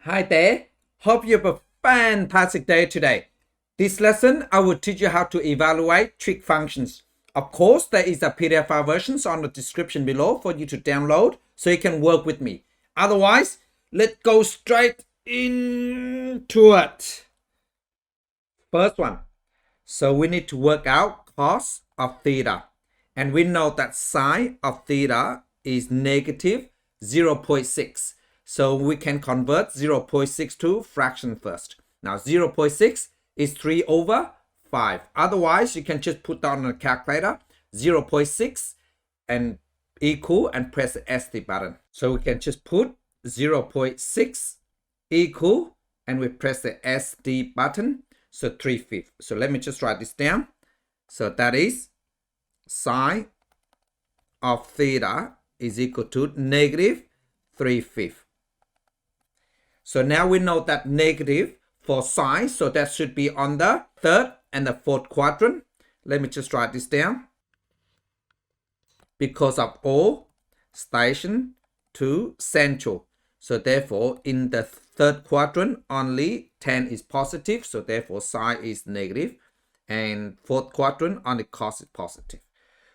Hi there. Hope you have a fantastic day today. This lesson, I will teach you how to evaluate trig functions. Of course, there is a PDF file versions on the description below for you to download so you can work with me. Otherwise, let's go straight into it. First one. So we need to work out cos of theta. And we know that sine of theta is negative 0.6. So we can convert 0.6 to fraction first. Now 0.6 is 3 over 5. Otherwise, you can just put down on a calculator 0.6 and equal and press the SD button. So we can just put 0.6 equal and we press the SD button. So 3/5. So let me just write this down. So that is sine of theta is equal to negative 3/5. So now we know that negative for sine, so that should be on the third and the fourth quadrant. Let me just write this down. Because of O, station to central. So therefore, in the third quadrant, only 10 is positive. So therefore, sine is negative. And fourth quadrant, only cos is positive.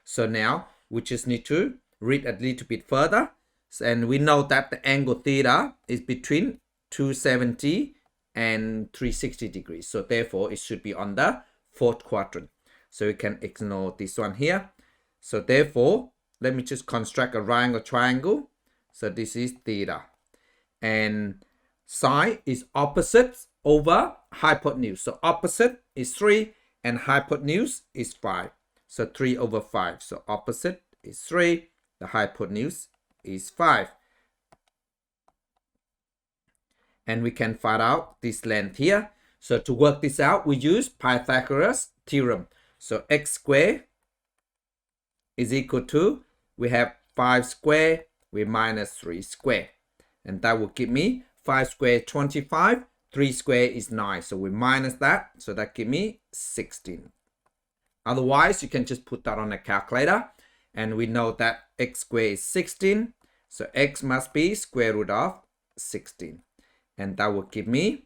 So now, we just need to read a little bit further. And we know that the angle theta is between 270 and 360 degrees. So therefore, it should be on the fourth quadrant. So we can ignore this one here. So therefore, let me just construct a right angle triangle. So this is theta. And sine is opposite over hypotenuse. So opposite is 3 and hypotenuse is 5. So 3 over 5. So opposite is 3. The hypotenuse is 5. And we can find out this length here. So to work this out, we use Pythagoras theorem. So x squared is equal to, we have 5 squared, we minus 3 squared. And that will give me 5 squared 25, 3 squared is 9. So we minus that, so that give me 16. Otherwise, you can just put that on a calculator. And we know that x squared is 16. So x must be square root of 16. And that will give me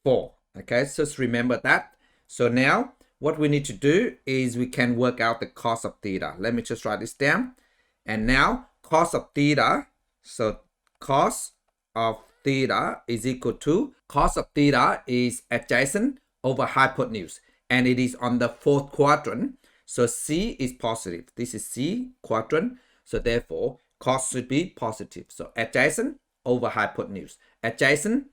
4. Okay, so just remember that. So now, what we need to do is we can work out the cos of theta. Let me just write this down. And now, cos of theta, so cos of theta is equal to, cos of theta is adjacent over hypotenuse. And it is on the fourth quadrant. So C is positive. This is C quadrant. So therefore, cos should be positive. So adjacent over hypotenuse. Adjacent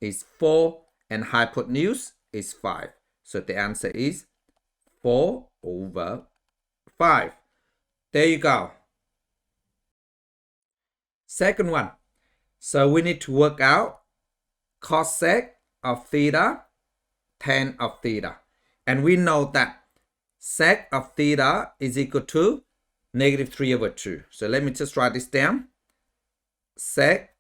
is 4 and hypotenuse is 5. So the answer is 4 over 5. There you go. Second one. So we need to work out cosec of theta, tan of theta. And we know that sec of theta is equal to negative 3 over 2. So let me just write this down. Sec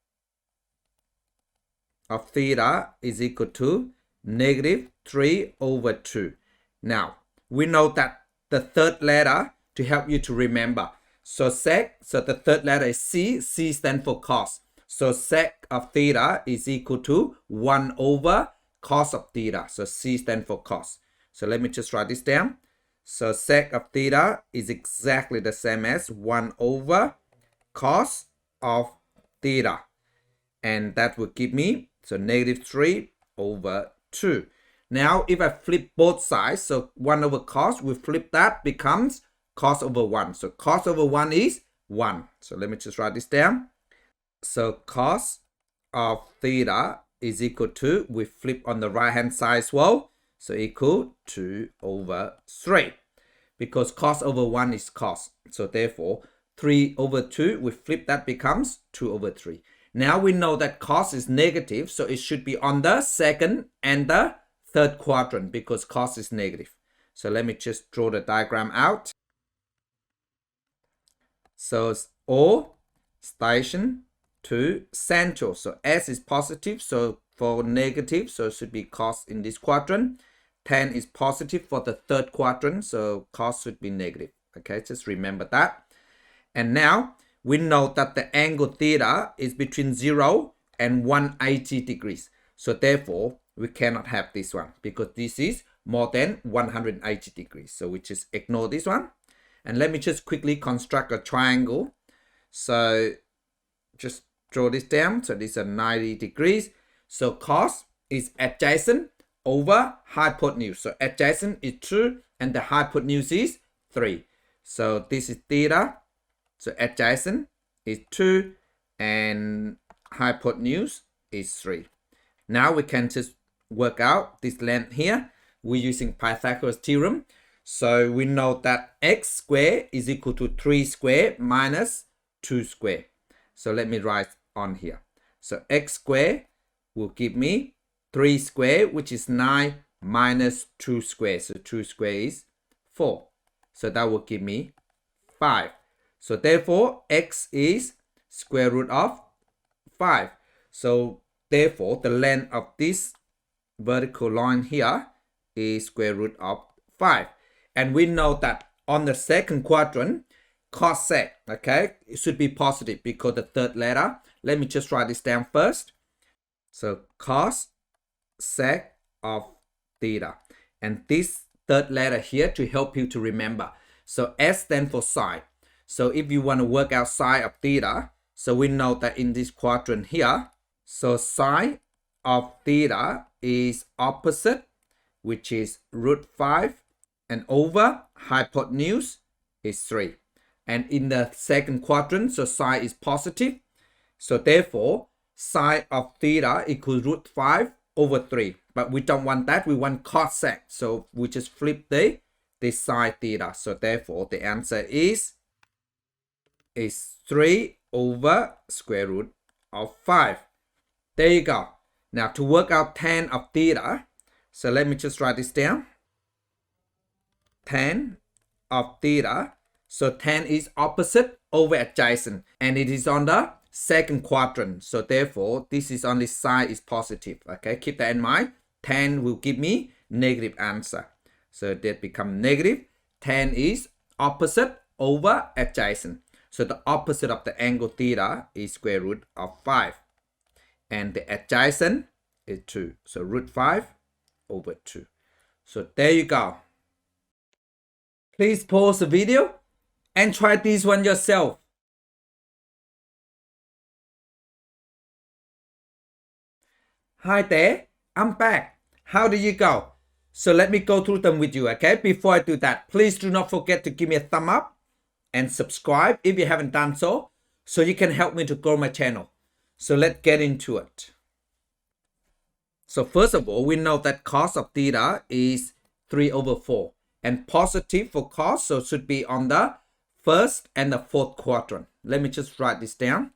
of theta is equal to negative 3 over 2. Now, we know that the third letter to help you to remember. So sec, so the third letter is C. C stands for cos. So sec of theta is equal to 1 over cos of theta. So C stands for cos. So let me just write this down. So sec of theta is exactly the same as 1 over cos of theta. And that will give me, so negative 3 over 2. Now, if I flip both sides, so 1 over cos, we flip that, becomes cos over 1. So cos over 1 is 1. So let me just write this down. So cos of theta is equal to, we flip on the right hand side as well. So equal 2 over 3. Because cos over 1 is cos. So therefore, 3 over 2, we flip that, becomes 2 over 3. Now we know that cos is negative, so it should be on the second and the third quadrant because cos is negative. So let me just draw the diagram out. So O, station to central. So S is positive, so for negative, so it should be cos in this quadrant. Tan is positive for the third quadrant, so cos should be negative. Okay, just remember that. And now we know that the angle theta is between 0 and 180 degrees. So therefore, we cannot have this one because this is more than 180 degrees. So we just ignore this one. And let me just quickly construct a triangle. So just draw this down. So this is 90 degrees. So cos is adjacent over hypotenuse. So adjacent is 2 and the hypotenuse is 3. So this is theta. So adjacent is 2 and hypotenuse is 3. Now we can just work out this length here. We're using Pythagoras theorem. So we know that x squared is equal to 3 squared minus 2 squared. So let me write on here. So x squared will give me 3 squared, which is 9 minus 2 squared. So 2 squared is 4. So that will give me 5. So therefore, x is square root of 5. So therefore, the length of this vertical line here is square root of 5. And we know that on the second quadrant, cos sec, okay, it should be positive because the third letter. Let me just write this down first. So cos sec of theta. And this third letter here to help you to remember. So S stands for sine. So if you want to work out sine of theta, so we know that in this quadrant here, so sine of theta is opposite, which is root 5, and over hypotenuse is 3. And in the second quadrant, so sine is positive. So therefore, sine of theta equals root 5 over 3. But we don't want that. We want cos sec. So we just flip the sine theta. So therefore, the answer is 3 over square root of 5. There you go. Now to work out tan of theta, so let me just write this down. Tan of theta. So tan is opposite over adjacent. And it is on the second quadrant. So therefore, this is on this side is positive. Okay, keep that in mind. Tan will give me negative answer. So that becomes negative. Tan is opposite over adjacent. So the opposite of the angle theta is square root of 5. And the adjacent is 2. So root 5 over 2. So there you go. Please pause the video and try this one yourself. Hi there, I'm back. How did you go? So let me go through them with you, okay? Before I do that, please do not forget to give me a thumb up and subscribe if you haven't done so you can help me to grow my channel. So let's get into it. So first of all, we know that cos of theta is 3 over 4. And positive for cos, so it should be on the first and the fourth quadrant. Let me just write this down.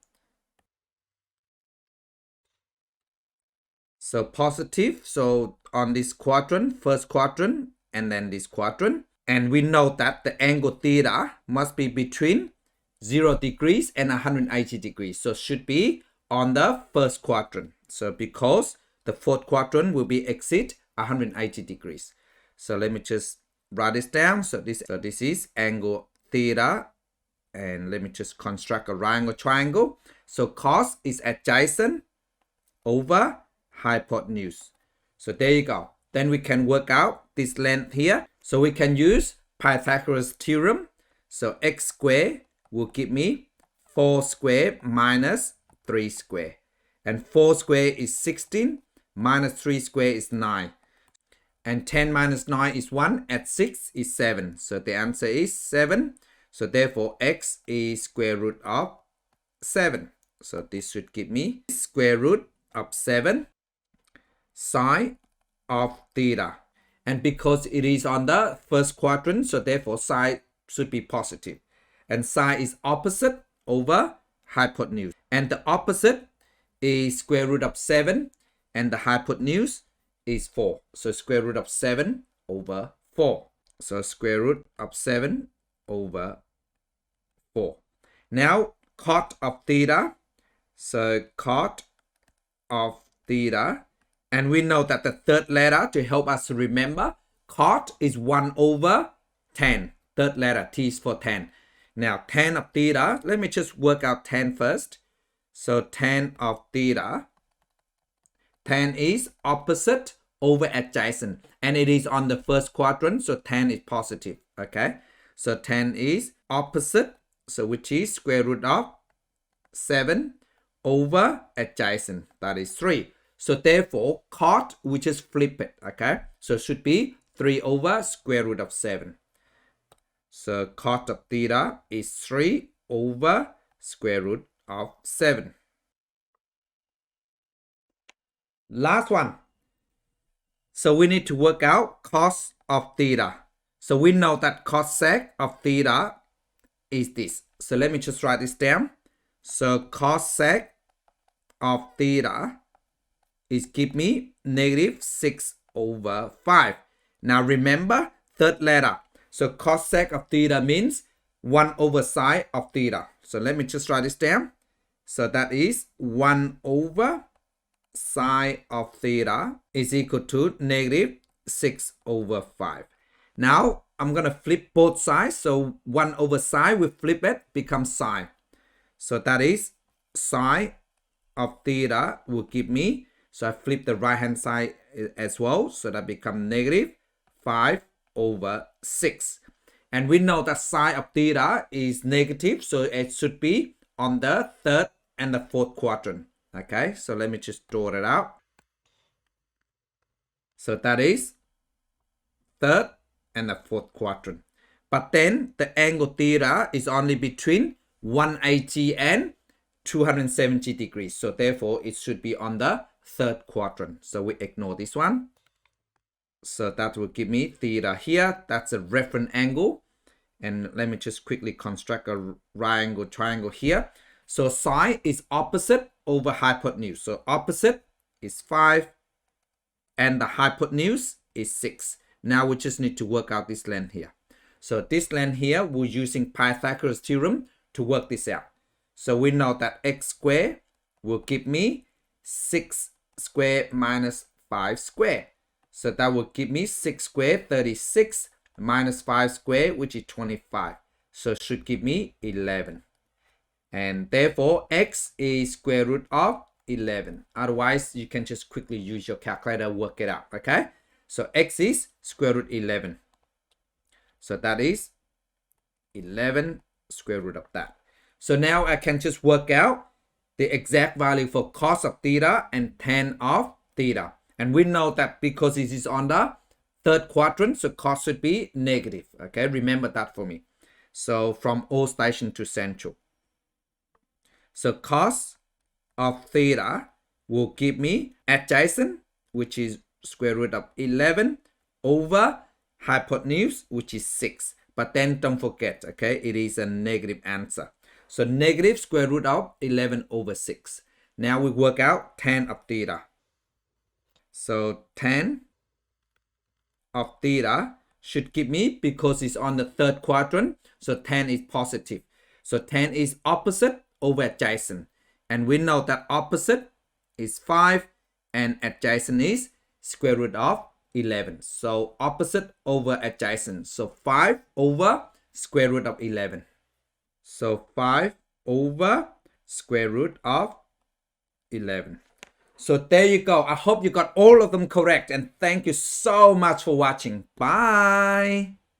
So positive, so on this quadrant, first quadrant, and then this quadrant. And we know that the angle theta must be between 0 degrees and 180 degrees. So it should be on the first quadrant. So because the fourth quadrant will be exit 180 degrees. So let me just write this down. So this is angle theta. And let me just construct a right angle triangle. So cos is adjacent over hypotenuse. So there you go. Then we can work out this length here. So we can use Pythagoras theorem. So x squared will give me 4 squared minus 3 squared. And 4 squared is 16 minus 3 squared is 9. And 10 minus 9 is 1. Add 6 is 7. So the answer is 7. So therefore, x is square root of 7. So this should give me square root of 7 sine of theta. And because it is on the first quadrant, so therefore sine should be positive. And sine is opposite over hypotenuse. And the opposite is square root of 7. And the hypotenuse is 4. So square root of 7 over 4. So square root of 7 over 4. Now cot of theta. So cot of theta. And we know that the third letter to help us to remember, cot is 1 over tan. Third letter, T is for tan. Now tan of theta, let me just work out tan first. So tan of theta 10 is opposite over adjacent, and it is on the first quadrant, so 10 is positive. Okay, so 10 is opposite, so which is square root of 7 over adjacent, that is 3. So therefore cot, we just flip it. Okay, so it should be 3 over square root of 7. So cot of theta is 3 over square root of 7. Last one. So we need to work out cos of theta. So we know that cosec of theta is this. So let me just write this down. So cosec of theta is give me negative 6 over 5. Now remember, third letter. So cosec of theta means 1 over sine of theta. So let me just write this down. So that is 1 over sine of theta is equal to negative 6 over 5. Now I'm going to flip both sides. So 1 over sine, we flip it, becomes sine. So that is sine of theta will give me, so I flip the right hand side as well. So that becomes negative 5 over 6. And we know that sine of theta is negative, so it should be on the third and the fourth quadrant. Okay, so let me just draw it out. So that is third and the fourth quadrant. But then the angle theta is only between 180 and 270 degrees. So therefore it should be on the third quadrant. So we ignore this one. So that will give me theta here. That's a reference angle. And let me just quickly construct a right angle triangle here. So sine is opposite over hypotenuse. So opposite is 5 and the hypotenuse is 6. Now we just need to work out this length here. So this length here, we're using Pythagoras theorem to work this out. So we know that x squared will give me 6 squared minus 5 squared. So that will give me 6 squared, 36, minus 5 squared, which is 25. So it should give me 11. And therefore, x is square root of 11. Otherwise, you can just quickly use your calculator, work it out, okay? So x is square root 11. So that is 11 square root of that. So now I can just work out the exact value for cos of theta and tan of theta. And we know that because it is on the third quadrant, so cos should be negative, okay? Remember that for me. So from O station to central. So cos of theta will give me adjacent, which is square root of 11 over hypotenuse, which is 6. But then don't forget, okay, it is a negative answer. So negative square root of 11 over 6. Now we work out tan of theta. So tan of theta should give me, because it's on the third quadrant, so tan is positive. So tan is opposite over adjacent. And we know that opposite is 5 and adjacent is square root of 11. So opposite over adjacent. So 5 over square root of 11. So 5 over square root of 11. So there you go. I hope you got all of them correct. And thank you so much for watching. Bye.